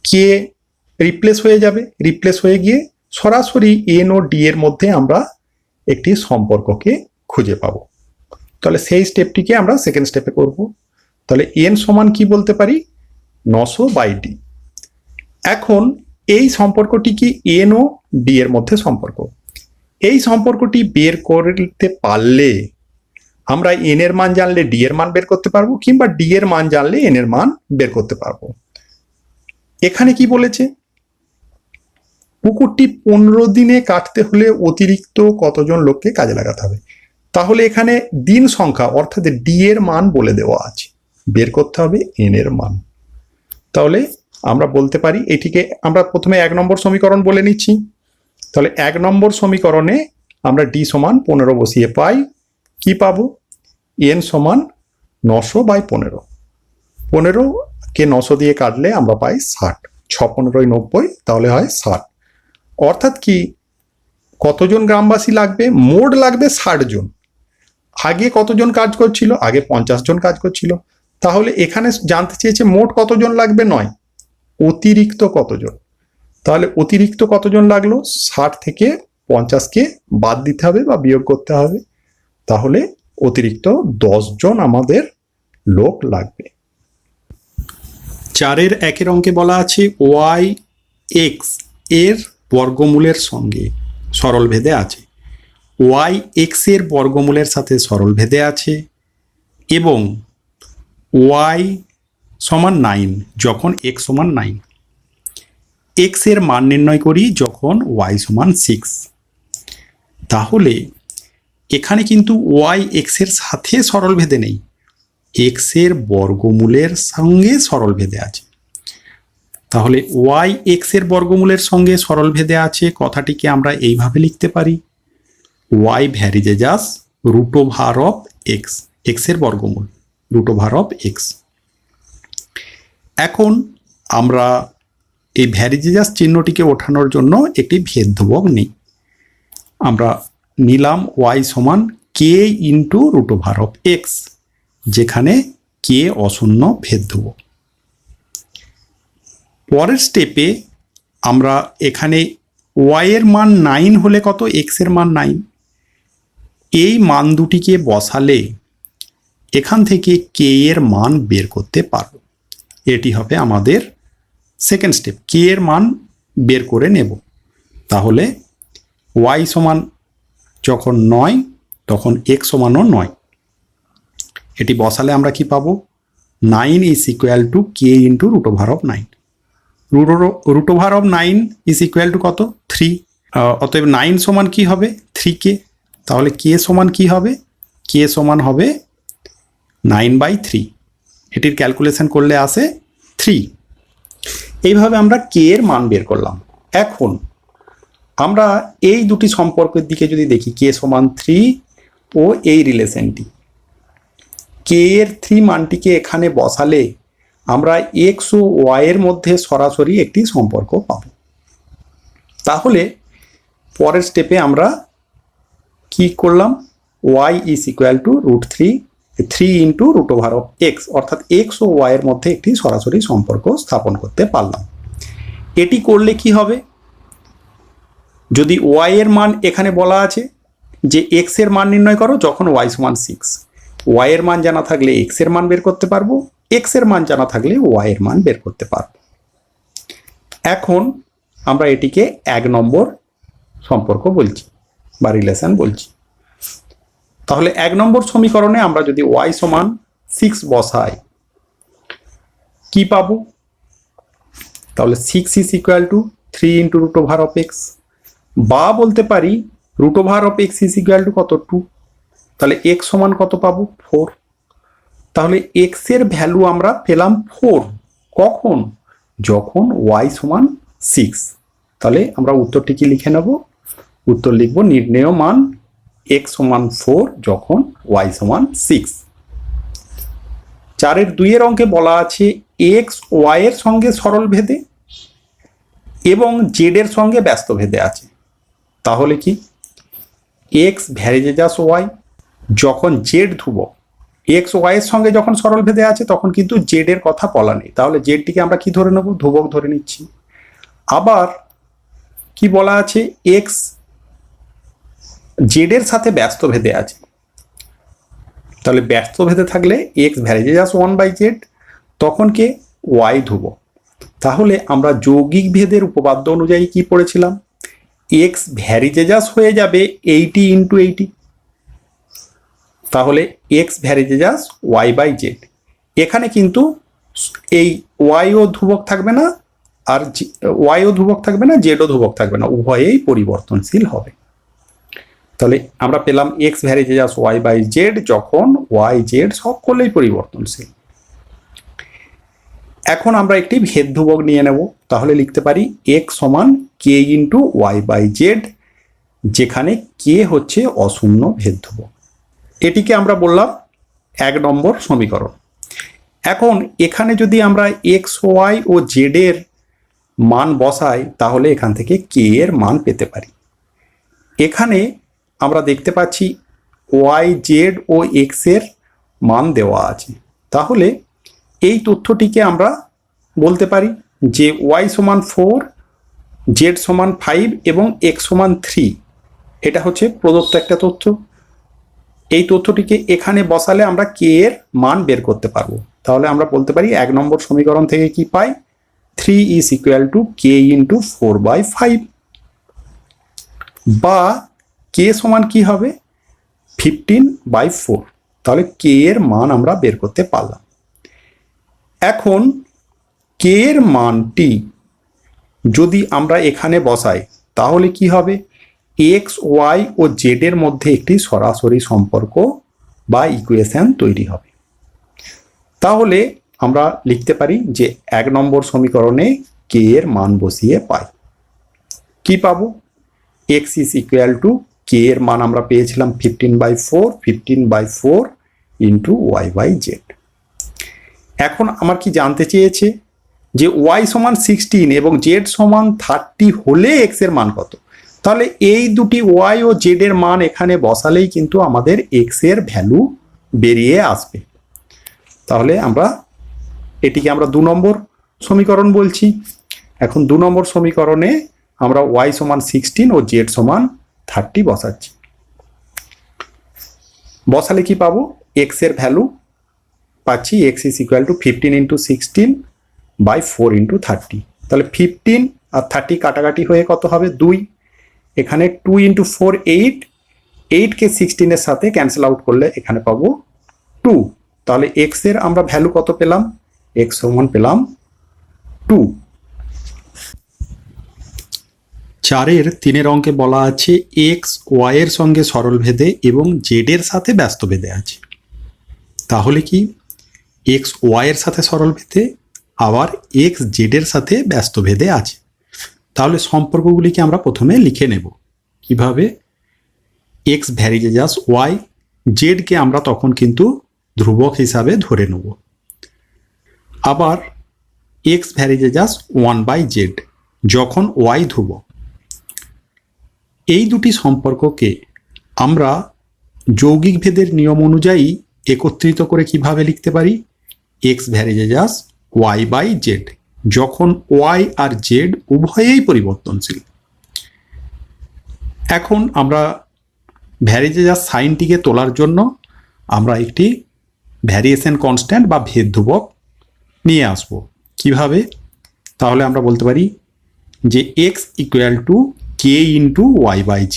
কে রিপ্লেস হয়ে যাবে, রিপ্লেস হয়ে গিয়ে সরাসরি এন ও ডি এর মধ্যে আমরা একটি সম্পর্ককে খুঁজে পাবো। তাহলে সেই স্টেপটিকে আমরা সেকেন্ড স্টেপে করব। তাহলে এন সমান কি বলতে পারি, 900 বাই ডি। এখন এই সম্পর্কটি কি এন ও ডি এর মধ্যে সম্পর্ক। এই সম্পর্কটি বের করতে পারলে আমরা এন এর মান জানলে ডি এর মান বের করতে পারবো, কিংবা ডি এর মান জানলে এন এর মান বের করতে পারবো। এখানে কি বলেছে, পুকুরটি 15 দিনে কাটতে হলে অতিরিক্ত কতজন লোককে কাজে লাগাতে হবে। তাহলে এখানে দিন সংখ্যা অর্থাৎ ডি এর মান বলে দেওয়া আছে, বের করতে হবে এন এর মান। তাহলে আমরা বলতে পারি, এটিকে আমরা প্রথমে 1 নম্বর সমীকরণ বলে নিচ্ছি। তাহলে 1 নম্বর সমীকরণে আমরা ডি সমান 15 বসিয়ে পাই কি পাবো, এন সমান 900 বাই 15। 15 কে 900 দিয়ে কাটলে আমরা পাই 60। 6 15 90, তাহলে হয় 60। অর্থাৎ কি কতজন গ্রামবাসী লাগবে, মোট লাগবে 60 জন। আগে কতজন কাজ করছিল, আগে 50 জন কাজ করছিল। তাহলে এখানে জানতে চেয়েছে মোট কতজন লাগবে নয়, অতিরিক্ত কতজন। তাহলে অতিরিক্ত কতজন লাগলো, 60 থেকে 50কে বাদ দিতে হবে বা বিয়োগ করতে হবে। তাহলে অতিরিক্ত 10 জন আমাদের লোক লাগবে। 4-এর 1-এর অঙ্কে বলা আছে ওয়াই এক্স এর বর্গমূলের সঙ্গে সরল ভেদে আছে, ওয়াই এক্স এর বর্গমূলের সাথে সরল ভেদে আছে এবং ওয়াই সমান 9 যখন এক্স সমান 9। এক্স এর মান নির্ণয় করি যখন ওয়াই সমান 6। তাহলে এখানে কিন্তু ওয়াই এক্স এর সাথে সরল ভেদে নেই, এক্স এর বর্গমূলের সঙ্গে সরল ভেদে আছে। তাহলে ওয়াই এক্স এর বর্গমূলের সঙ্গে সরল ভেদে আছে কথাটিকে আমরা এইভাবে লিখতে পারি, Y varies as root over of X, X এর বর্গমূল রুট ওভার অফ এক্স। এখন আমরা এই ভ্যারিজেজাস চিহ্নটিকে ওঠানোর জন্য একটি ভেদধ্রুবক নিই। আমরা নিলাম ওয়াই সমান K into root over of X, যেখানে কে অশূন্য ভেদধ্রুবক। পরের স্টেপে আমরা এখানে ওয়াই এর মান 9 হলে কত, এক্স এর মান 9, এই মান দুটিকে বসালে এখান থেকে কে এর মান বের করতে পারব। এটি হবে আমাদের সেকেন্ড স্টেপ, কে এর মান বের করে নেব। তাহলে ওয়াই সমান যখন 9 তখন এক্স সমানও 9। এটি বসালে আমরা কি পাবো, 9 is equal to K into root over of 9। Root over of 9 is equal to কত, 3। অতএব 9 সমান কি হবে, 3কে। তাহলে কে সমান কি হবে, কে সমান হবে 9/3। এটির ক্যালকুলেশন করলে আসে 3। এইভাবে আমরা কে এর মান বের করলাম। এখন আমরা এই দুটি সম্পর্কের দিকে যদি দেখি, কে সমান 3 ও এই রিলেশনটি, কে এর 3 মানটিকে এখানে বসালে আমরা এক্স ও ওয়াই এর মধ্যে সরাসরি একটি সম্পর্ক পাব। তাহলে পরের স্টেপে আমরা কি করলাম, Y is equal to √3 into root over of X, অর্থাৎ এক্স ও ওয়াই এর মধ্যে একটি সরাসরি সম্পর্ক স্থাপন করতে পারলাম। এটি করলে কি হবে, যদি ওয়াই এর মান এখানে বলা আছে যে এক্স এর মান নির্ণয় করো যখন ওয়াই সমান 6, ওয়াই এর মান জানা থাকলে এক্স এর মান বের করতে পারবো, এক্স এর মান জানা থাকলে ওয়াই এর মান বের করতে পারবো। এখন আমরা এটিকে 1 নম্বর সম্পর্ক বলছি বা রিলেশন বলছি। তাহলে 1 নম্বর সমীকরণে আমরা যদি ওয়াই সমান 6 বসাই কি পাবো? তাহলে 6 is equal to 3 into root over of X, বা বলতে পারি root over of X is equal to কত? 2। তাহলে এক্স সমান কত পাবো? 4। তাহলে এক্স এর ভ্যালু আমরা পেলাম 4। কখন? যখন ওয়াই সমান 6। তাহলে আমরা উত্তরটি কি লিখে নেব? উত্তর লিখব নির্ণেয় মান এক্স সমান 4 যখন ওয়াই সমান 6। 4-এর 2-এর অঙ্কে বলা আছে এক্স ওয়াই এর সঙ্গে সরল ভেদে এবং জেড এর সঙ্গে ব্যস্ত ভেদে আছে। তাহলে কি? এক্স ভ্যারিজেজাস ওয়াই যখন জেড ধ্রুবক, এক্স ওয়াই এর সঙ্গে যখন সরল ভেদে আছে তখন কিন্তু জেড এর কথা বলা নেই, তাহলে জেডটিকে আমরা কি ধরে নেব? ধ্রুবক ধরে নিচ্ছি। আবার কি বলা আছে? এক্স জেড এর সাথে ব্যস্ত ভেদে আছে, তাহলে ব্যস্ত ভেদে থাকলে এক্স ভ্যারিজেজাস 1/z, তখন কে? ওয়াই ধ্রুবক। তাহলে আমরা যৌগিক ভেদের উপপাদ্য অনুযায়ী কি পড়েছিলাম? এক্স ভ্যারিজেজাস হয়ে যাবে 80 ইন্টু 80। তাহলে এক্স ভ্যারিজেজাস y/z। এখানে কিন্তু এই ওয়াইও ধ্রুবক থাকবে না, আর ওয়াইও ধ্রুবক থাকবে না, জেডও ধ্রুবক থাকবে না, উভয়েই পরিবর্তনশীল হবে। তাহলে আমরা পেলাম এক্স ভ্যারিজেজাস y/z যখন ওয়াই জেড সকলেই পরিবর্তনশীল। এখন আমরা একটি ভেদ ধ্রুবক নিয়ে নেব, তাহলে লিখতে পারি এক্স সমান কে ইন্টু y/z, যেখানে কে হচ্ছে অশূন্য ভেদ ধ্রুবক। এটিকে আমরা বললাম 1 নম্বর সমীকরণ। এখন এখানে যদি আমরা এক্স ওয়াই ও জেড এর মান বসাই তাহলে এখান থেকে কে এর মান পেতে পারি। এখানে আমরা দেখতে পাচ্ছি ওয়াই জেড ও এক্স এর মান দেওয়া আছে, তাহলে এই তথ্যটিকে আমরা বলতে পারি যে ওয়াই সমান 4, জেড সমান 5 এবং এক্স সমান 3, এটা হচ্ছে প্রদত্ত একটা তথ্য। এই তথ্যটিকে এখানে বসালে আমরা কে এর মান বের করতে পারবো। তাহলে আমরা বলতে পারি 1 নম্বর সমীকরণ থেকে কি পাই? 3 is equal to K into 4/5, বা কে সমান কি হবে? 15/4। তাহলে কে এর মান আমরা বের করতে পারলাম। এখন কে এর মানটি যদি আমরা এখানে বসাই তাহলে কি হবে? এক্স ওয়াই ও জেড এর মধ্যে একটি সরাসরি সম্পর্ক বা ইকুয়েশন তৈরি হবে। তাহলে আমরা লিখতে পারি যে 1 নম্বর সমীকরণে কে এর মান বসিয়ে পাই। কি পাবো? এক্স ইজ ইকুয়াল টু কে এর মান আমরা পেয়েছিলাম 15/4 ইন্টু y/z। এখন আমার কি জানতে চেয়েছে যে y সমান 16 এবং z সমান 30 হলে x এর মান কত? তাহলে এই দুটি y ও z এর মান এখানে বসালেই কিন্তু আমাদের x এর ভ্যালু বেরিয়ে আসবে। তাহলে এটিকে আমরা 2 নম্বর সমীকরণ বলছি। এখন 2 নম্বর সমীকরণে আমরা y সমান 16 ও z সমান 30 বসাচ্ছি। বসালে কি পাবো? x এর ভ্যালু পাচ্ছি x is equal two 15 into 16/4 into 30। তাহলে 15 আর 30 কাটাকাটি হয়ে কত হবে? 2। এখানে 2 ইন্টু 4 8, 8কে 16 এর সাথে ক্যান্সেল আউট করলে এখানে পাবো 2। তাহলে x এর আমরা ভ্যালু কত পেলাম? x সমান পেলাম 2। 4-এর 3-এর অঙ্কে বলা আছে এক্স ওয়াই এর সঙ্গে সরল ভেদে এবং জেড এর সাথে ব্যস্ত ভেদে আছে। তাহলে কি? এক্স ওয়াই এর সাথে সরল ভেদে, আবার এক্স জেড এর সাথে ব্যস্ত ভেদে আছে। তাহলে সম্পর্কগুলিকে আমরা প্রথমে লিখে নেব। কিভাবে? এক্স ভ্যারিজেজাস ওয়াই, জেডকে আমরা তখন কিন্তু ধ্রুবক হিসাবে ধরে নেব। আবার এক্স ভ্যারিজেজাস 1/z যখন ওয়াই ধ্রুবক। এই দুটি সম্পর্ককে আমরা যৌগিক ভেদের নিয়ম অনুযায়ী একত্রিত করে কিভাবে লিখতে পারি? এক্স ভ্যারিজেজাস y/z যখন y আর z উভয়েই পরিবর্তনশীল। এখন আমরা ভ্যারিজেজাস সাইনটিকে তোলার জন্য আমরা একটি ভ্যারিয়েশন কনস্ট্যান্ট বা ভেদ ধ্রুবক নিয়ে আসব। কিভাবে? তাহলে আমরা বলতে পারি যে x equal to K into y/z,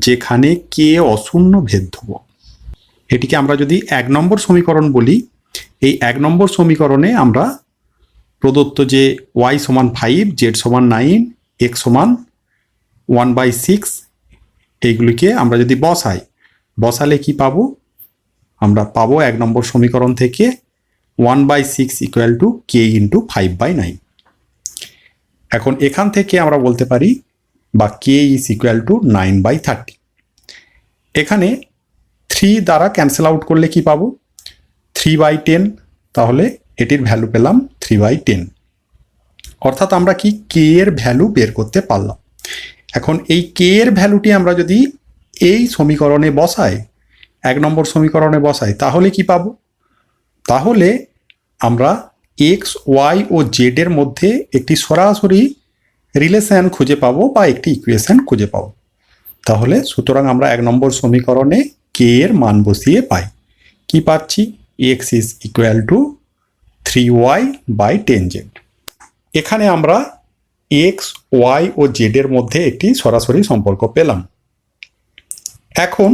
যেখানে কে অশূন্য ভেদ ধ্রুবক। এটিকে আমরা যদি 1 নম্বর সমীকরণ বলি, এই 1 নম্বর সমীকরণে আমরা প্রদত্ত যে ওয়াই সমান 5, জেড সমান 9, এক্স সমান 1/6, এইগুলিকে আমরা যদি বসালে কি পাবো? আমরা পাবো 1 নম্বর সমীকরণ থেকে 1/6 ইকুয়াল টু কে ইন্টু 5/9। এখন এখান থেকে আমরা বলতে পারি বা কে ইজ ইকুয়াল টু 9/30। এখানে 3 দ্বারা ক্যান্সেল আউট করলে কি পাবো? 3/10। তাহলে এটির ভ্যালু পেলাম 3/10। অর্থাৎ আমরা কি কে এর ভ্যালু বের করতে পারলাম। এখন এই কে এর ভ্যালুটি আমরা যদি এই সমীকরণে বসাই, 1 নম্বর সমীকরণে বসাই, তাহলে কি পাবো? তাহলে আমরা এক্স, ওয়াই ও জেড এর মধ্যে একটি সরাসরি রিলেশন খুঁজে পাবো বা একটি ইকুয়েশন খুঁজে পাবো। তাহলে সুতরাং আমরা 1 নম্বর সমীকরণে কে এর মান বসিয়ে পাই। কি পাচ্ছি? X is equal two 3y/10z। এখানে আমরা এক্স, ওয়াই ও জেড এর মধ্যে একটি সরাসরি সম্পর্ক পেলাম। এখন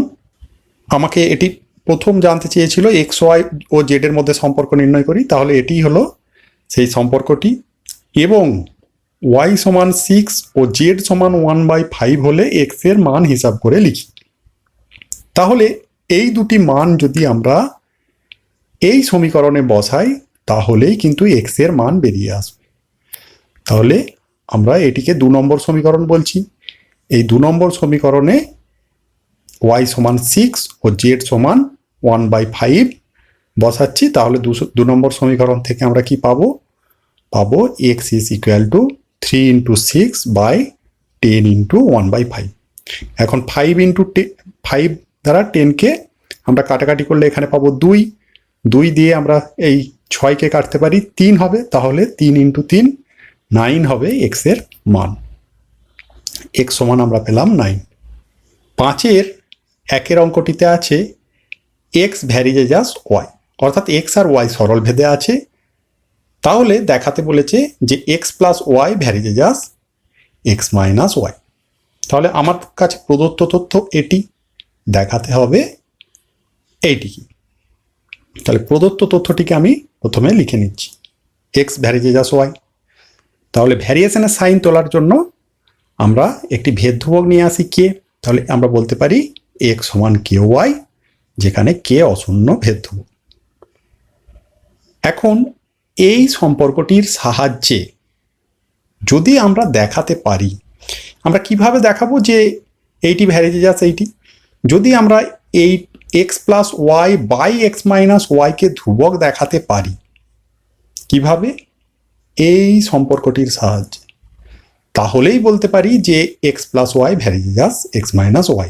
আমাকে এটি প্রথম জানতে চেয়েছিল এক্স, ওয়াই ও জেড এর মধ্যে সম্পর্ক নির্ণয় করি। তাহলে এটি হলো সেই সম্পর্কটি, এবং ওয়াই সমান 6 ও জেড সমান 1/5 হলে এক্স এর মান হিসাব করে লিখি। তাহলে এই দুটি মান যদি আমরা এই সমীকরণে বসাই, তাহলেই কিন্তু এক্স এর মান বেরিয়ে আসবে। তাহলে আমরা এটিকে 2 নম্বর সমীকরণ বলছি। এই 2 নম্বর সমীকরণে ওয়াই সমান 6 ও জেড সমান 1/5 বসাচ্ছি। তাহলে 2 নম্বর সমীকরণ থেকে আমরা কি পাবো? পাবো এক্স ইজ ইকুয়াল টু 3 × 6/10 × 1/5। এখন 5 দ্বারা 10কে আমরা কাটাকাটি করলে এখানে পাবো 2 দিয়ে আমরা এই 6কে কাটতে পারি, 3 হবে। তাহলে 3 × 3 9 হবে এক্স এর মান। এক্স সমান আমরা পেলাম 9। 5-এর 1-এর অঙ্কটিতে আছে এক্স ভ্যারিজেস ওয়াই, অর্থাৎ এক্স আর ওয়াই সরল ভেদে আছে। তাহলে দেখাতে বলেছে যে X plus Y varies as X minus Y. তাহলে আমার কাছে প্রদত্ত তথ্য এটি, দেখাতে হবে এইটি কি। তাহলে প্রদত্ত তথ্যটিকে আমি প্রথমে লিখে নিচ্ছি, এক্স ভ্যারিজেস ওয়াই। তাহলে ভ্যারিয়েশনের সাইন তোলার জন্য আমরা একটি ভেদ ধ্রুবক নিয়ে আসি কে। তাহলে আমরা বলতে পারি এক্স সমান কে ওয়াই, যেখানে কে অশূন্য ভেদ ধ্রুবক। এখন এই সম্পর্কটির সাহায্যে যদি আমরা দেখাতে পারি, আমরা কিভাবে দেখাবো যে এইটি ভ্যারিজেস এইটি? যদি আমরা এই X plus Y by X minus ওয়াইকে ধ্রুবক দেখাতে পারি, কিভাবে? এই সম্পর্কটির সাহায্যে। তাহলেই বলতে পারি যে X plus Y varies as X minus Y,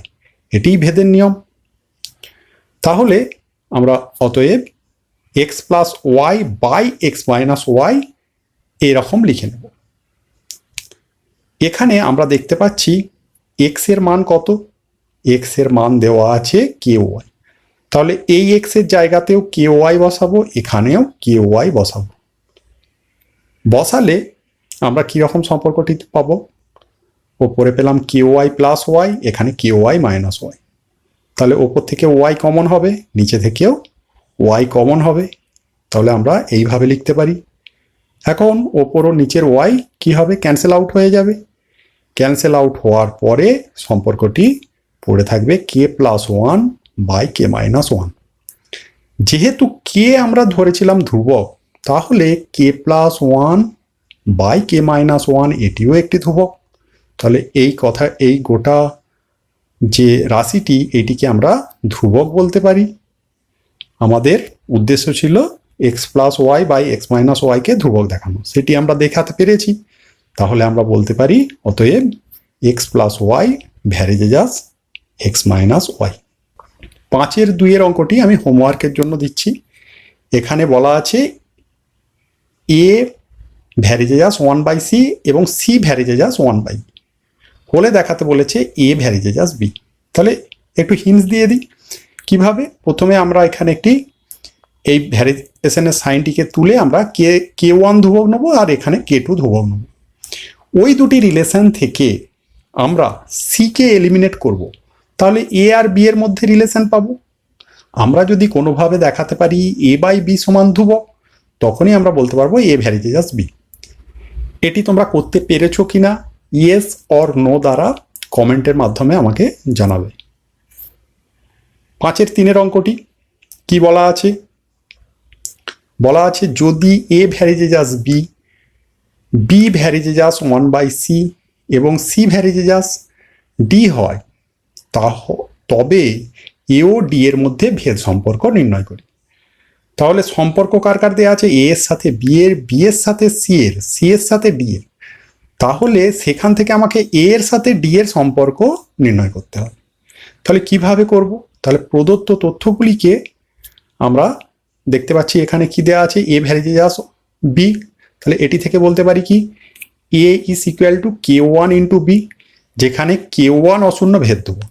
এটিই ভেদের নিয়ম। তাহলে আমরা অতএব X plus Y by X minus Y এরকম লিখে নেব। এখানে আমরা দেখতে পাচ্ছি এক্স এর মান কত? এক্স এর মান দেওয়া আছে কে ওয়াই। তাহলে এই এক্স এর জায়গাতেও কে ওয়াই বসাবো, এখানেও কে ওয়াই বসাবো। বসালে আমরা কীরকম সম্পর্কটি পাবো? ওপরে পেলাম কে ওয়াই প্লাস ওয়াই, এখানে কে ওয়াই মাইনাস ওয়াই। তাহলে ওপর থেকে ওয়াই কমন হবে, নিচে থেকেও ওয়াই কমন হবে। তাহলে আমরা এইভাবে লিখতে পারি। এখন ওপর ও নিচের ওয়াই কি হবে? ক্যান্সেল আউট হয়ে যাবে। ক্যান্সেল আউট হওয়ার পরে সম্পর্কটি পড়ে থাকবে K plus one by K minus one. যেহেতু কে আমরা ধরেছিলাম ধ্রুবক, তাহলে K plus one by K minus one এটিও একটি ধ্রুবক। তাহলে এই গোটা যে রাশিটি, এটিকে আমরা ধ্রুবক বলতে পারি। আমাদের উদ্দেশ্য ছিল X plus Y by X minus ওয়াইকে ধ্রুবক দেখানো, সেটি আমরা দেখাতে পেরেছি। তাহলে আমরা বলতে পারি অতএব X plus Y varies as X minus Y. 5-এর 2-এর অঙ্কটি আমি হোমওয়ার্কের জন্য দিচ্ছি। এখানে বলা আছে এ ভ্যারিজেস 1/c এবং সি ভ্যারিজেস 1/b হলে দেখাতে বলেছে এ ভ্যারিজেস বি। তাহলে একটু হিন্টস দিয়ে দিই কিভাবে। প্রথমে আমরা এখানে একটি এই ভ্যারিয়েশনের সাইনটিকে তুলে আমরা কে ওয়ান ধ্রুবক নেবো আর এখানে কে টু ধ্রুবক নেব। ওই দুটি রিলেশন থেকে আমরা সিকে এলিমিনেট করব, তাহলে এ আর বি এর মধ্যে রিলেশন পাবো। আমরা যদি কোনোভাবে দেখাতে পারি এ বাই বি সমান ধ্রুবক, তখনই আমরা বলতে পারবো এ ভ্যারিজেজাস বি। এটি তোমরা করতে পেরেছো কিনা ইয়েস অর নো দ্বারা কমেন্টের মাধ্যমে আমাকে জানাবে। 5-3 অঙ্কটি কি বলা আছে? বলা আছে যদি এ ভ্যারিজেজাস বি, বি ভ্যারিজেজাস 1/c এবং সি ভ্যারিজেজাস ডি হয়, তবে এ ও ডি এর মধ্যে ভেদ সম্পর্ক নির্ণয় করি। তাহলে সম্পর্ক কার কার দেওয়া আছে? এ এর সাথে বি এর, বি এর সাথে সি এর, সি এর সাথে ডি এর। তাহলে সেখান থেকে আমাকে এ এর সাথে ডি এর সম্পর্ক নির্ণয় করতে হবে। তাহলে কিভাবে করব? তাহলে প্রদত্ত তথ্যগুলিকে আমরা দেখতে পাচ্ছি এখানে কি দেওয়া আছে, এ ভ্যারিজেজাস বি। তাহলে এটি থেকে বলতে পারি কি A is equal to K1 into B, যেখানে K1 অশূন্য ভেদ ধ্রুবক।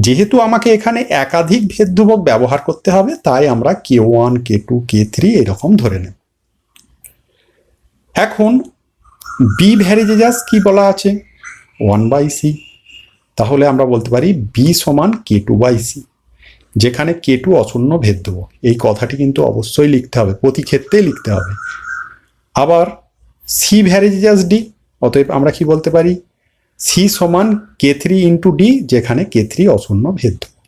যেহেতু আমাকে এখানে একাধিক ভেদ ধ্রুবক ব্যবহার করতে হবে, তাই আমরা K1 K2 K3 এরকম ধরে নেব। এখন বি ভ্যারিজেজাস কি বলা আছে? 1/c। তাহলে আমরা বলতে পারি বি সমান K2/c, যেখানে K2 অশূন্য ভেদ ধ্রুবক। এই কথাটি কিন্তু অবশ্যই লিখতে হবে, প্রতি ক্ষেত্রেই লিখতে হবে। আবার সি ভ্যারিজেজাস ডি, অতএব আমরা কি বলতে পারি সি সমান K3 ইন্টু ডি, যেখানে K3 অশূন্য ভেদ ধ্রুবক।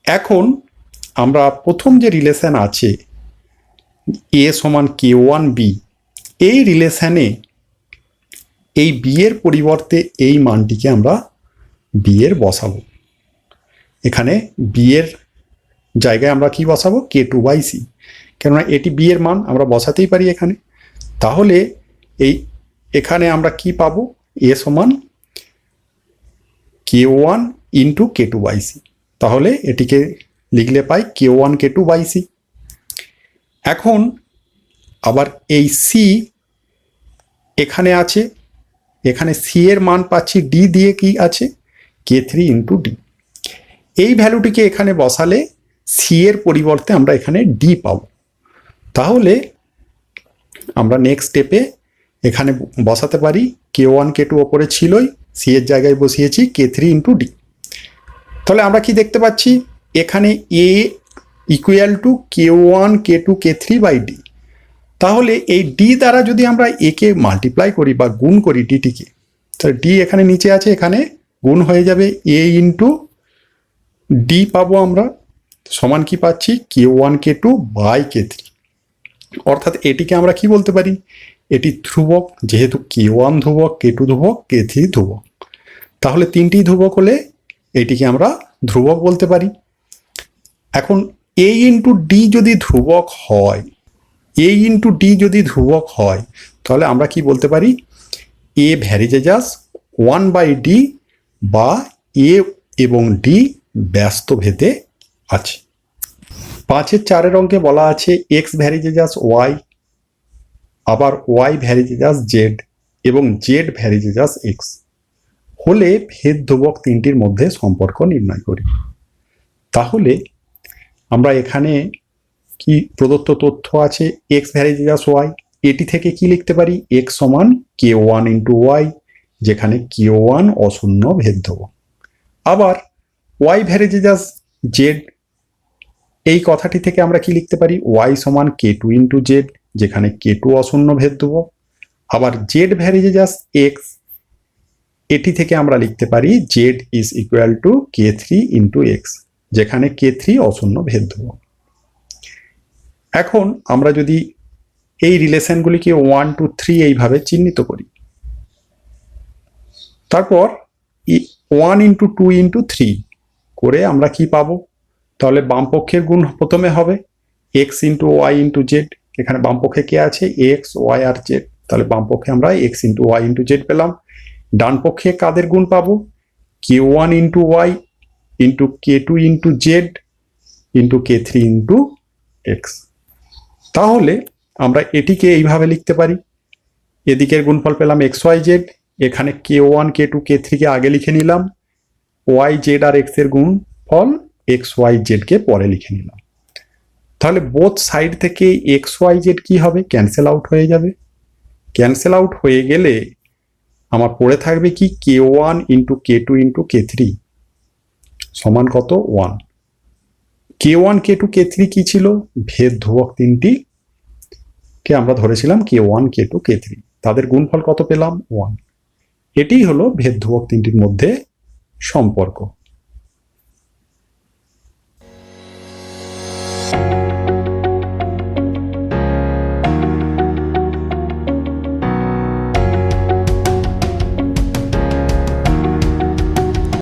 এখন আমরা প্রথম যে রিলেশন আছে এ সমান K1 বি, এই রিলেশনে এই বি এর পরিবর্তে এই মানটিকে আমরা বি এর বসাবো। এখানে বি এর জায়গায় আমরা কি বসাবো? K2/c, কেননা এটি বি এর মান আমরা বসাতেই পারি এখানে। তাহলে এখানে আমরা কি পাবো? এ সমান K1 ইন্টু K2/c। তাহলে এটিকে লিখলে পাই K1 K2/c। এখন আবার এই সি এখানে আছে, এখানে সি এর মান পাচ্ছি ডি দিয়ে, কি আছে K3 ইন্টু ডি। এই ভ্যালুটিকে এখানে বসালে সি এর পরিবর্তে আমরা এখানে ডি পাবো। তাহলে আমরা নেক্সট স্টেপে এখানে বসাতে পারি K1 K2 ওপরে ছিলই, সি এর জায়গায় বসিয়েছি K3 ইন্টু ডি। তাহলে আমরা কি দেখতে পাচ্ছি? এখানে এ equal to K1 K2 K3/d। তাহলে এই ডি দ্বারা যদি আমরা এ কে মাল্টিপ্লাই করি বা গুণ করি ডিটিকে, তাহলে ডি এখানে নিচে আছে, এখানে গুণ হয়ে যাবে এ ইন্টু ডি পাবো আমরা, সমান কি পাচ্ছি K1 K2 বাই K3। অর্থাৎ এটিকে আমরা কি বলতে পারি? এটি ধ্রুবক, যেহেতু K1 ধ্রুবক, K2 ধ্রুবক, K3 ধ্রুবক। তাহলে তিনটি ধ্রুবক হলে এটিকে আমরা ধ্রুবক বলতে পারি। এখন এ ইন্টু ডি যদি ধ্রুবক হয়, এ ইন্টু ডি যদি ধ্রুবক হয়, তাহলে আমরা কি বলতে পারি? এ ভ্যারিজেজাস 1/d, বা এ এবং ডি ব্যস্ত ভেদে আছে। 5-4 অঙ্কে বলা আছে এক্স ভ্যারিজেজাস ওয়াই, আবার ওয়াই ভ্যারিজেজাস জেড এবং জেড ভ্যারিজেজাস এক্স হলে ভেদ ধ্রুবক তিনটির মধ্যে সম্পর্ক নির্ণয় করি। তাহলে আমরা এখানে কি প্রদত্ত তথ্য আছে এক্স ভ্যারিজেজাস ওয়াই, এটি থেকে কি লিখতে পারি? এক্স সমান K1 ইন্টু ওয়াই, যেখানে K1 অশূন্য ভেদ ধ্রুবক। আবার ওয়াই ভ্যারিজেজাস জেড, এই কথাটি থেকে আমরা কি লিখতে পারি? ওয়াই সমান K2 ইন্টু জেড, যেখানে K2 অশূন্য ভেদ ধ্রুবক। আবার জেড ভ্যারিজেজাস এক্স, এটি থেকে আমরা লিখতে পারি Z is equal two K3 into x, যেখানে K3 অশূন্য ভেদ ধ্রুবক। এখন আমরা যদি এই রিলেশনগুলিকে 1 2 3 এইভাবে চিহ্নিত করি, তারপর 1 ইন্টু 2 ইন্টু 3 করে আমরা কি পাবো? তাহলে বাম পক্ষের গুণ প্রথমে হবে X into Y into Z. এখানে বাম পক্ষে কে আছে? এক্স, ওয়াই আর জেড। তাহলে বাম পক্ষে আমরা X into Y into Z পেলাম। ডান পক্ষে কাদের গুণ পাবো? K1 into Y into K2 into Z into K3 into X. তাহলে আমরা এটিকে এইভাবে লিখতে পারি, এদিকের গুণফল পেলাম এক্স ওয়াই জেড, এখানে K1 K2 K3 কে আগে লিখে নিলাম, ওয়াই জেড আর এক্স এর গুণফল এক্স ওয়াই জেড কে পরে লিখে নিলাম। তাহলে বোথ সাইড থেকে এক্স ওয়াই জেড কি হবে? ক্যান্সেল আউট হয়ে যাবে। ক্যান্সেল আউট হয়ে গেলে আমার পড়ে থাকবে কি K1 into K2 into K3 সমান কত? 1। K1 K2 K3 কি ছিল? ভেদ ধ্রুবক তিনটি কে আমরা ধরেছিলাম K1 K2 K3, তাদের গুণফল কত পেলাম? 1। এটিই হলো ভেদ ধ্রুবক তিনটির মধ্যে সম্পর্ক।